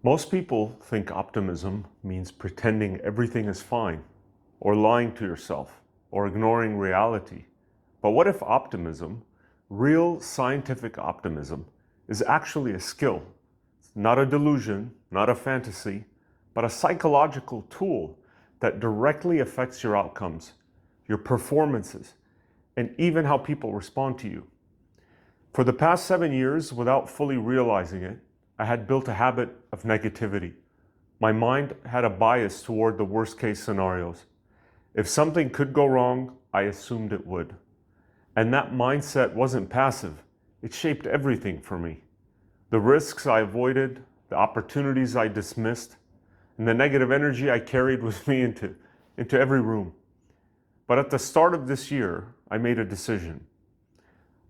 Most people think optimism means pretending everything is fine, or lying to yourself, or ignoring reality. But what if optimism, real scientific optimism, is actually a skill? It's not a delusion, not a fantasy, but a psychological tool that directly affects your outcomes, your performances, and even how people respond to you. For the past 7 years, without fully realizing it, I had built a habit of negativity. My mind had a bias toward the worst case scenarios. If something could go wrong, I assumed it would. And that mindset wasn't passive. It shaped everything for me. The risks I avoided, the opportunities I dismissed, and the negative energy I carried with me into every room. But at the start of this year, I made a decision.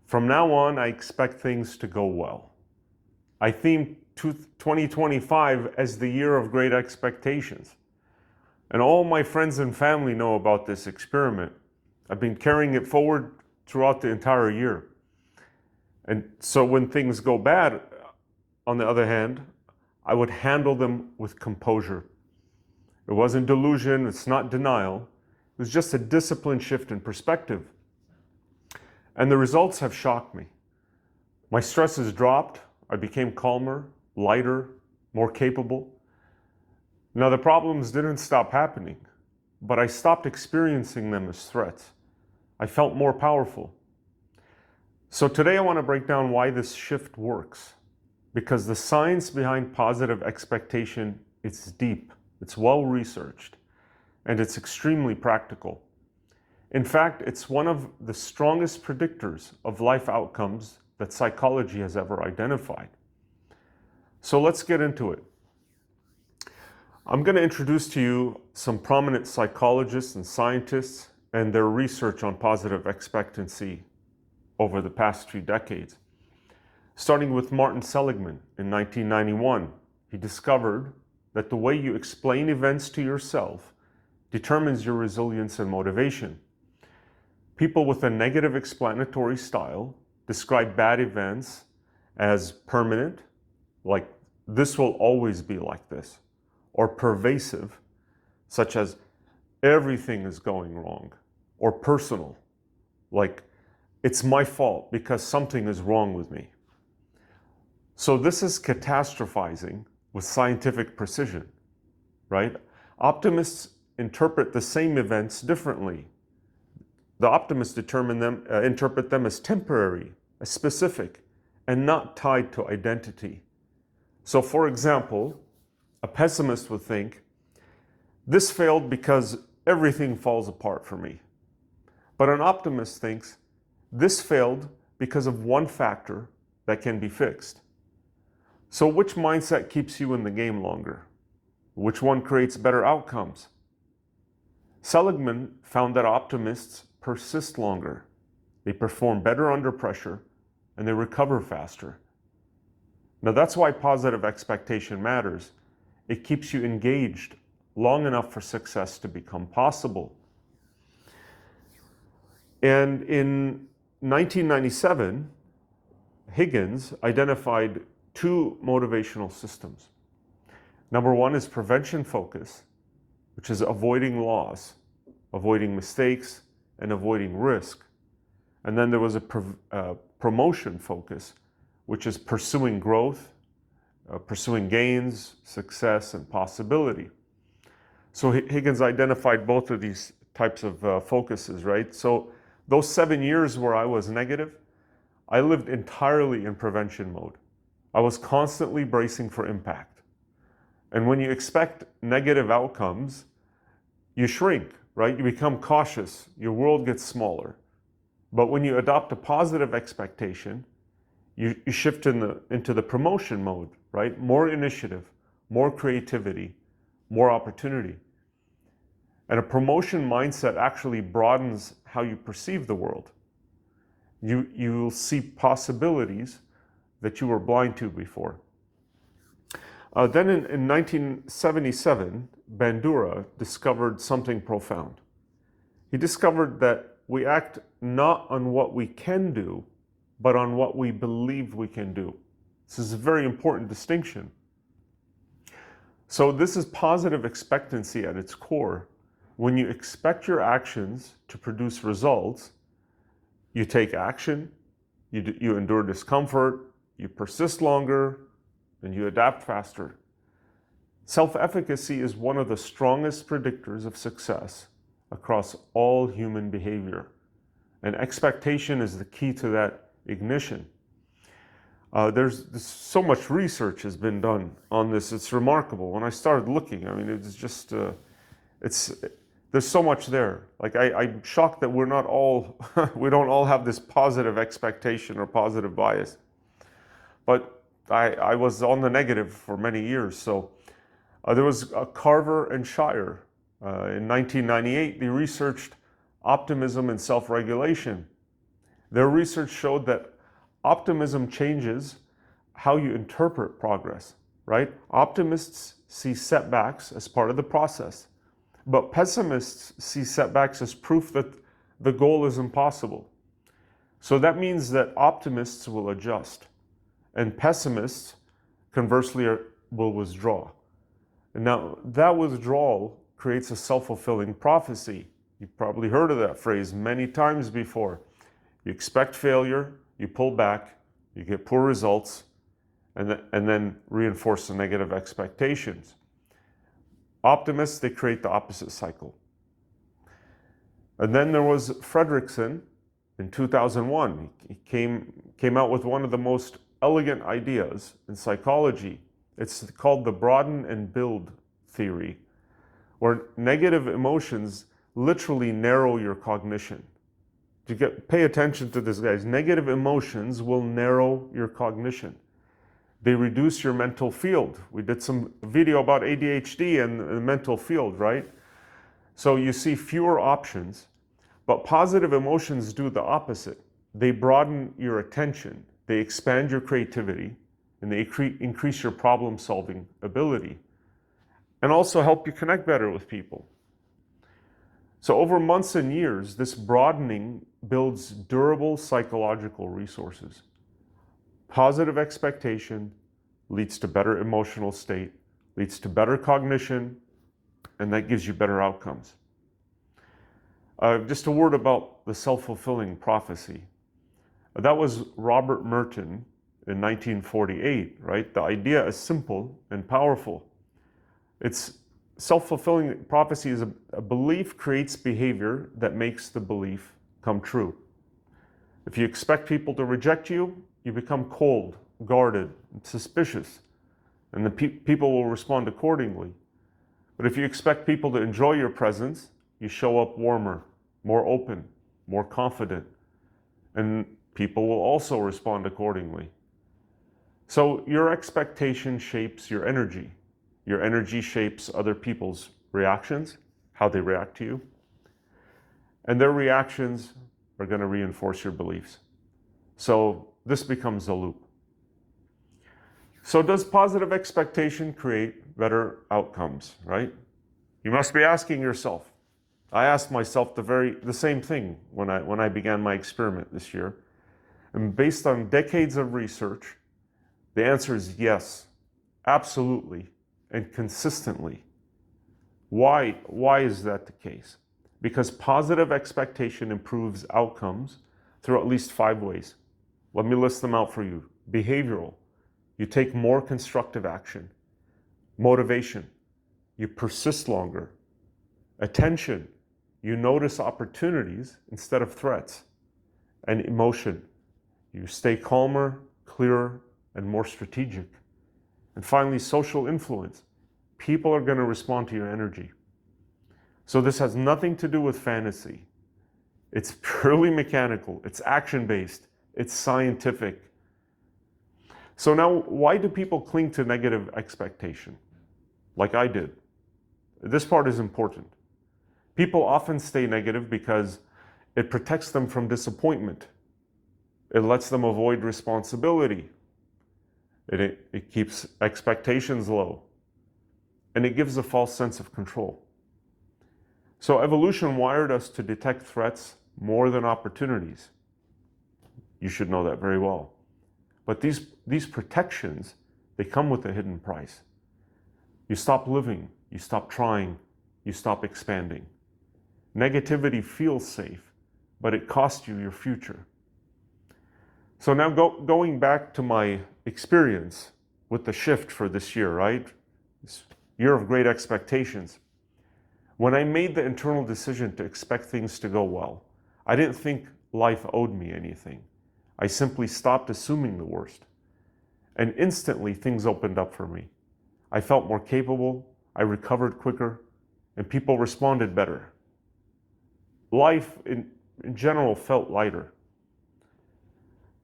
From now on, I expect things to go well. I themed 2025 as the year of great expectations. And all my friends and family know about this experiment. I've been carrying it forward throughout the entire year. And so when things go bad, on the other hand, I would handle them with composure. It wasn't delusion, it's not denial. It was just a disciplined shift in perspective. And the results have shocked me. My stress has dropped. I became calmer, lighter, more capable. Now, the problems didn't stop happening, but I stopped experiencing them as threats. I felt more powerful. So today I want to break down why this shift works, because the science behind positive expectation is deep, it's well researched, and it's extremely practical. In fact, it's one of the strongest predictors of life outcomes that psychology has ever identified. So let's get into it. I'm going to introduce to you some prominent psychologists and scientists and their research on positive expectancy over the past 2 decades. Starting with Martin Seligman in 1991, he discovered that the way you explain events to yourself determines your resilience and motivation. People with a negative explanatory style describe bad events as permanent, like this will always be like this, or pervasive, such as everything is going wrong, or personal, like it's my fault because something is wrong with me. So this is catastrophizing with scientific precision, right? Optimists interpret the same events differently. The optimists interpret them as temporary, as specific, and not tied to identity. So for example, a pessimist would think, this failed because everything falls apart for me. But an optimist thinks, this failed because of one factor that can be fixed. So which mindset keeps you in the game longer? Which one creates better outcomes? Seligman found that optimists persist longer. They perform better under pressure, and they recover faster. Now that's why positive expectation matters. It keeps you engaged long enough for success to become possible. And in 1997, Higgins identified 2 motivational systems. Number 1 is prevention focus, which is avoiding loss, avoiding mistakes, and avoiding risk. And then there was a promotion focus, which is pursuing growth, pursuing gains, success, and possibility. So Higgins identified both of these types of focuses, right? So those 7 years where I was negative, I lived entirely in prevention mode. I was constantly bracing for impact. And when you expect negative outcomes, you shrink, right? You become cautious, your world gets smaller. But when you adopt a positive expectation, you shift into the promotion mode, right? More initiative, more creativity, more opportunity. And a promotion mindset actually broadens how you perceive the world. You'll see possibilities that you were blind to before. Then in 1977, Bandura discovered something profound. He discovered that we act not on what we can do, but on what we believe we can do. This is a very important distinction. So this is positive expectancy at its core. When you expect your actions to produce results, you take action, you endure discomfort, you persist longer, and you adapt faster. Self-efficacy is one of the strongest predictors of success across all human behavior. And expectation is the key to that ignition. There's so much research has been done on this. It's remarkable. When I started looking, I mean, it's just, there's so much there. Like I'm shocked that we're not all, we don't all have this positive expectation or positive bias. But I was on the negative for many years. So there was Carver and Scheier. In 1998, they researched optimism and self-regulation. Their research showed that optimism changes how you interpret progress, right? Optimists see setbacks as part of the process, but pessimists see setbacks as proof that the goal is impossible. So that means that optimists will adjust, and pessimists, conversely, will withdraw. And now, that withdrawal creates a self-fulfilling prophecy. You've probably heard of that phrase many times before. You expect failure, you pull back, you get poor results, and then reinforce the negative expectations. Optimists, they create the opposite cycle. And then there was Fredrickson in 2001. He came out with one of the most elegant ideas in psychology. It's called the Broaden-and-Build theory, where negative emotions literally narrow your cognition. Pay attention to this, guys. Negative emotions will narrow your cognition. They reduce your mental field. We did some video about ADHD and the mental field, right? So you see fewer options, but positive emotions do the opposite. They broaden your attention, they expand your creativity, and they increase your problem-solving ability, and also help you connect better with people. So over months and years, this broadening builds durable psychological resources. Positive expectation leads to better emotional state, leads to better cognition, and that gives you better outcomes. Just a word about the self-fulfilling prophecy. That was Robert Merton in 1948, right? The idea is simple and powerful. It's self-fulfilling prophecy is a belief creates behavior that makes the belief come true. If you expect people to reject you, you become cold, guarded, suspicious, and the people will respond accordingly. But if you expect people to enjoy your presence, you show up warmer, more open, more confident, and people will also respond accordingly. So your expectation shapes your energy. Your energy shapes other people's reactions, how they react to you. And their reactions are going to reinforce your beliefs. So this becomes a loop. So does positive expectation create better outcomes, right? You must be asking yourself. I asked myself the same thing when I began my experiment this year. And based on decades of research, the answer is yes, absolutely, and consistently. Why is that the case? Because positive expectation improves outcomes through at least 5 ways. Let me list them out for you. Behavioral, you take more constructive action. Motivation, you persist longer. Attention, you notice opportunities instead of threats. And emotion, you stay calmer, clearer, and more strategic. And finally, social influence. People are going to respond to your energy. So this has nothing to do with fantasy. It's purely mechanical. It's action-based. It's scientific. So now, why do people cling to negative expectation? Like I did. This part is important. People often stay negative because it protects them from disappointment. It lets them avoid responsibility. It keeps expectations low. And it gives a false sense of control. So evolution wired us to detect threats more than opportunities. You should know that very well. But these protections, they come with a hidden price. You stop living, you stop trying, you stop expanding. Negativity feels safe, but it costs you your future. So now going back to my experience with the shift for this year, right? This year of great expectations. When I made the internal decision to expect things to go well, I didn't think life owed me anything. I simply stopped assuming the worst. And instantly things opened up for me. I felt more capable, I recovered quicker, and people responded better. Life in general felt lighter.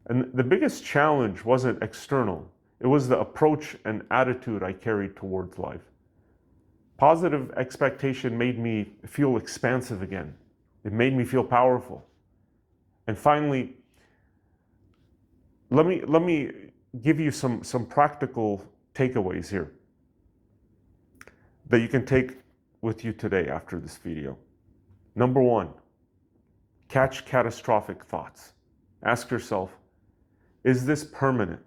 And the biggest challenge wasn't external. It was the approach and attitude I carried towards life. Positive expectation made me feel expansive again. It made me feel powerful. And finally, let me give you some practical takeaways here that you can take with you today after this video. Number one, catch catastrophic thoughts. Ask yourself, is this permanent,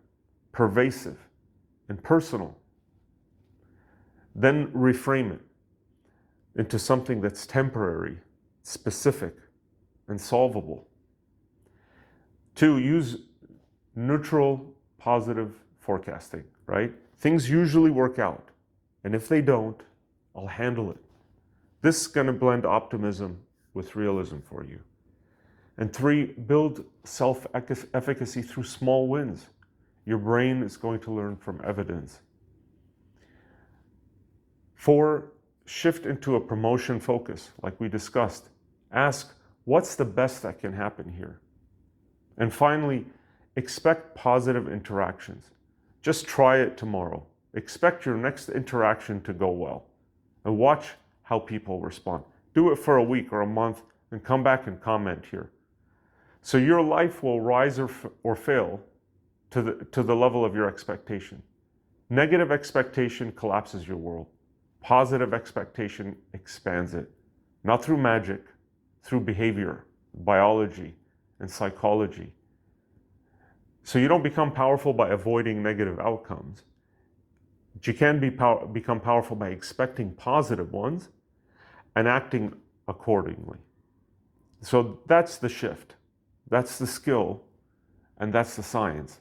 pervasive, and personal? Then reframe it into something that's temporary, specific, and solvable. Two, use neutral, positive forecasting, right? Things usually work out, and if they don't, I'll handle it. This is going to blend optimism with realism for you. And three, build self-efficacy through small wins. Your brain is going to learn from evidence. Four, shift into a promotion focus, like we discussed. Ask, what's the best that can happen here? And finally, expect positive interactions. Just try it tomorrow. Expect your next interaction to go well. And watch how people respond. Do it for a week or a month and come back and comment here. So your life will rise or fail to the level of your expectation. Negative expectation collapses your world. Positive expectation expands it. Not through magic, through behavior, biology, and psychology. So you don't become powerful by avoiding negative outcomes. But you can become powerful by expecting positive ones and acting accordingly. So that's the shift. That's the skill, and that's the science.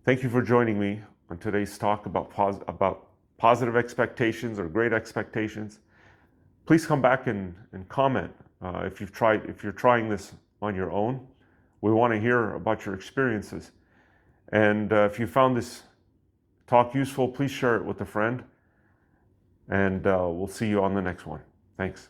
Thank you for joining me on today's talk about positive expectations or great expectations. Please come back and comment if you're trying this on your own. We want to hear about your experiences. And if you found this talk useful, please share it with a friend. And we'll see you on the next one. Thanks.